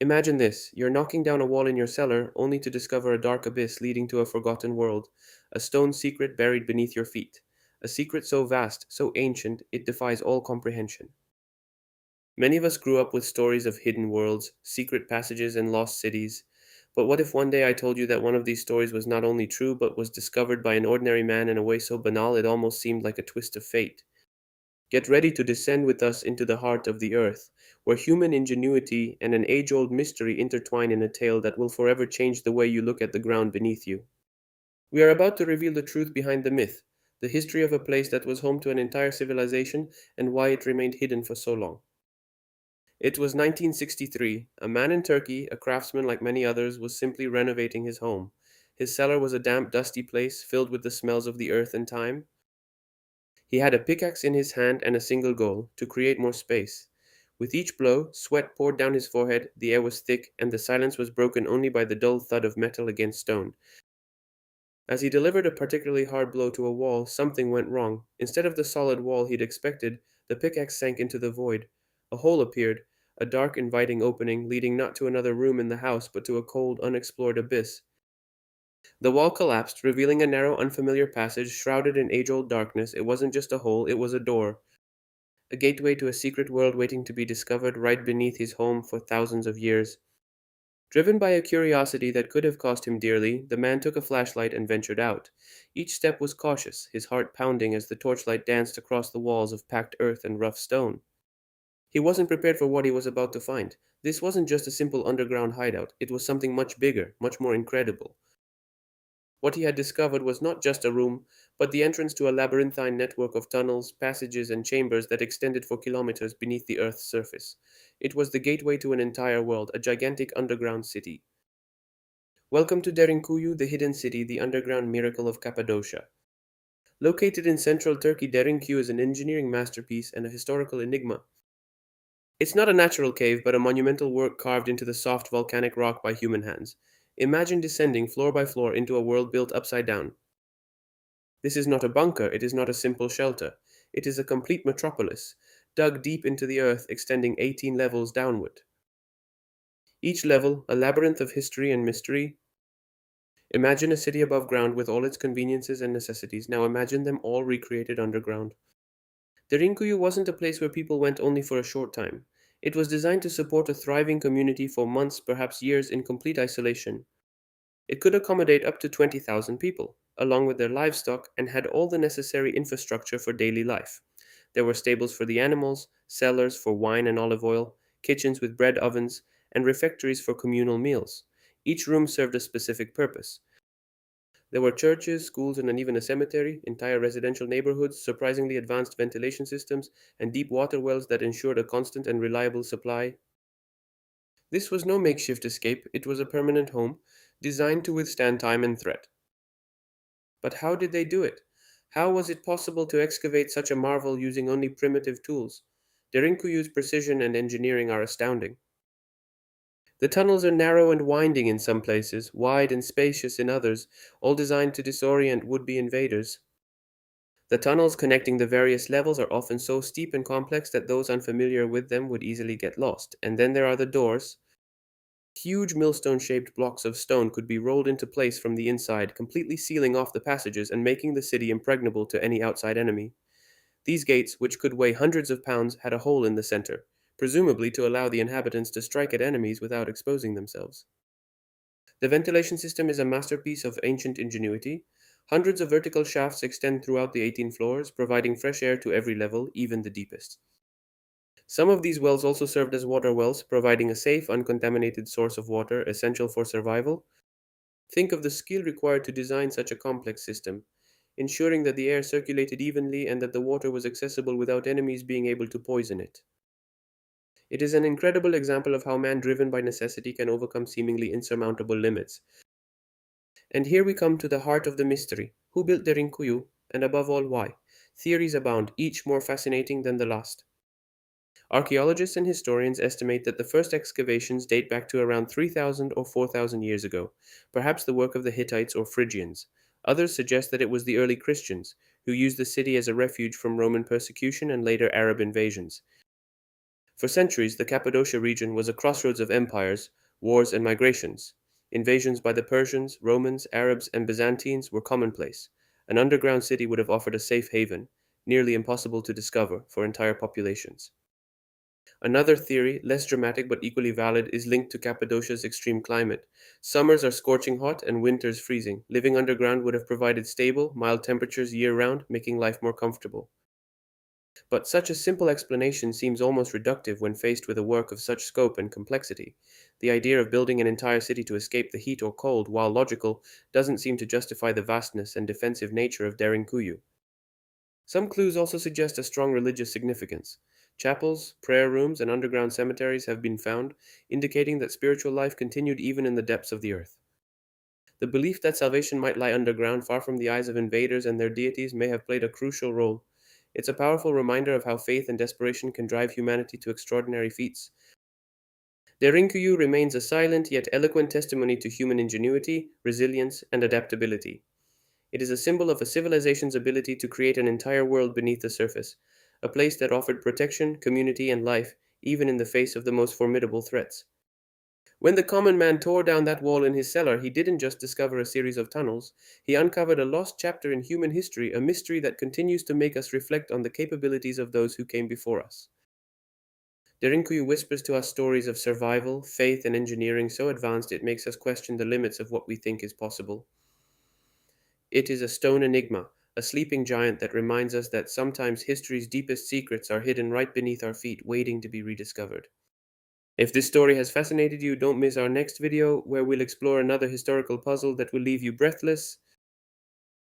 Imagine this: you're knocking down a wall in your cellar only to discover a dark abyss leading to a forgotten world, a stone secret buried beneath your feet. A secret so vast, so ancient, it defies all comprehension. Many of us grew up with stories of hidden worlds, secret passages, and lost cities. But what if one day I told you that one of these stories was not only true, but was discovered by an ordinary man in a way so banal it almost seemed like a twist of fate? Get ready to descend with us into the heart of the earth, where human ingenuity and an age old mystery intertwine in a tale that will forever change the way you look at the ground beneath you. We are about to reveal the truth behind the myth, the history of a place that was home to an entire civilization, and why it remained hidden for so long. It was 1963. A man in Turkey, a craftsman like many others, was simply renovating his home. His cellar was a damp, dusty place filled with the smells of the earth and time. He had a pickaxe in his hand and a single goal: to create more space. With each blow, sweat poured down his forehead, the air was thick, and the silence was broken only by the dull thud of metal against stone. As he delivered a particularly hard blow to a wall, something went wrong. Instead of the solid wall he'd expected, the pickaxe sank into the void. A hole appeared, a dark, inviting opening leading not to another room in the house but to a cold, unexplored abyss. The wall collapsed, revealing a narrow, unfamiliar passage shrouded in age old darkness. It wasn't just a hole, it was a door, a gateway to a secret world waiting to be discovered right beneath his home for thousands of years. Driven by a curiosity that could have cost him dearly, the man took a flashlight and ventured out. Each step was cautious, his heart pounding as the torchlight danced across the walls of packed earth and rough stone. He wasn't prepared for what he was about to find. This wasn't just a simple underground hideout, it was something much bigger, much more incredible. What he had discovered was not just a room, but the entrance to a labyrinthine network of tunnels, passages, and chambers that extended for kilometers beneath the Earth's surface. It was the gateway to an entire world, a gigantic underground city. Welcome to Derinkuyu, the hidden city, the underground miracle of Cappadocia. Located in central Turkey, Derinkuyu is an engineering masterpiece and a historical enigma. It's not a natural cave, but a monumental work carved into the soft volcanic rock by human hands. Imagine descending floor by floor into a world built upside down. This is not a bunker, it is not a simple shelter. It is a complete metropolis, dug deep into the earth, extending 18 levels downward. Each level, a labyrinth of history and mystery. Imagine a city above ground with all its conveniences and necessities. Now imagine them all recreated underground. The Rinkuyu wasn't a place where people went only for a short time. It was designed to support a thriving community for months, perhaps years, in complete isolation. It could accommodate up to 20,000 people, along with their livestock, and had all the necessary infrastructure for daily life. There were stables for the animals, cellars for wine and olive oil, kitchens with bread ovens, and refectories for communal meals. Each room served a specific purpose. There were churches, schools, and even a cemetery, entire residential neighborhoods, surprisingly advanced ventilation systems, and deep water wells that ensured a constant and reliable supply. This was no makeshift escape, it was a permanent home, designed to withstand time and threat. But how did they do it? How was it possible to excavate such a marvel using only primitive tools? Derinkuyu's precision and engineering are astounding. The tunnels are narrow and winding in some places, wide and spacious in others, all designed to disorient would-be invaders. The tunnels connecting the various levels are often so steep and complex that those unfamiliar with them would easily get lost. And then there are the doors. Huge millstone-shaped blocks of stone could be rolled into place from the inside, completely sealing off the passages and making the city impregnable to any outside enemy. These gates, which could weigh hundreds of pounds, had a hole in the center, presumably to allow the inhabitants to strike at enemies without exposing themselves. The ventilation system is a masterpiece of ancient ingenuity. Hundreds of vertical shafts extend throughout the 18 floors, providing fresh air to every level, even the deepest. Some of these wells also served as water wells, providing a safe, uncontaminated source of water essential for survival. Think of the skill required to design such a complex system, ensuring that the air circulated evenly and that the water was accessible without enemies being able to poison it. It is an incredible example of how man driven by necessity can overcome seemingly insurmountable limits. And here we come to the heart of the mystery. Who built the Rinkuyu, and above all, why? Theories abound, each more fascinating than the last. Archaeologists and historians estimate that the first excavations date back to around 3,000 or 4,000 years ago, perhaps the work of the Hittites or Phrygians. Others suggest that it was the early Christians, who used the city as a refuge from Roman persecution and later Arab invasions. For centuries, the Cappadocia region was a crossroads of empires, wars, and migrations. Invasions by the Persians, Romans, Arabs, and Byzantines were commonplace. An underground city would have offered a safe haven, nearly impossible to discover for entire populations. Another theory, less dramatic but equally valid, is linked to Cappadocia's extreme climate. Summers are scorching hot and winters freezing. Living underground would have provided stable, mild temperatures year round, making life more comfortable. But such a simple explanation seems almost reductive when faced with a work of such scope and complexity. The idea of building an entire city to escape the heat or cold, while logical, doesn't seem to justify the vastness and defensive nature of Derinkuyu. Some clues also suggest a strong religious significance. Chapels, prayer rooms, and underground cemeteries have been found, indicating that spiritual life continued even in the depths of the earth. The belief that salvation might lie underground, far from the eyes of invaders and their deities, may have played a crucial role. It's a powerful reminder of how faith and desperation can drive humanity to extraordinary feats. Derinkuyu remains a silent yet eloquent testimony to human ingenuity, resilience, and adaptability. It is a symbol of a civilization's ability to create an entire world beneath the surface, a place that offered protection, community, and life, even in the face of the most formidable threats. When the common man tore down that wall in his cellar, he didn't just discover a series of tunnels, he uncovered a lost chapter in human history, a mystery that continues to make us reflect on the capabilities of those who came before us. Derinkuyu whispers to us stories of survival, faith, and engineering so advanced it makes us question the limits of what we think is possible. It is a stone enigma, a sleeping giant that reminds us that sometimes history's deepest secrets are hidden right beneath our feet, waiting to be rediscovered. If this story has fascinated you, don't miss our next video where we'll explore another historical puzzle that will leave you breathless.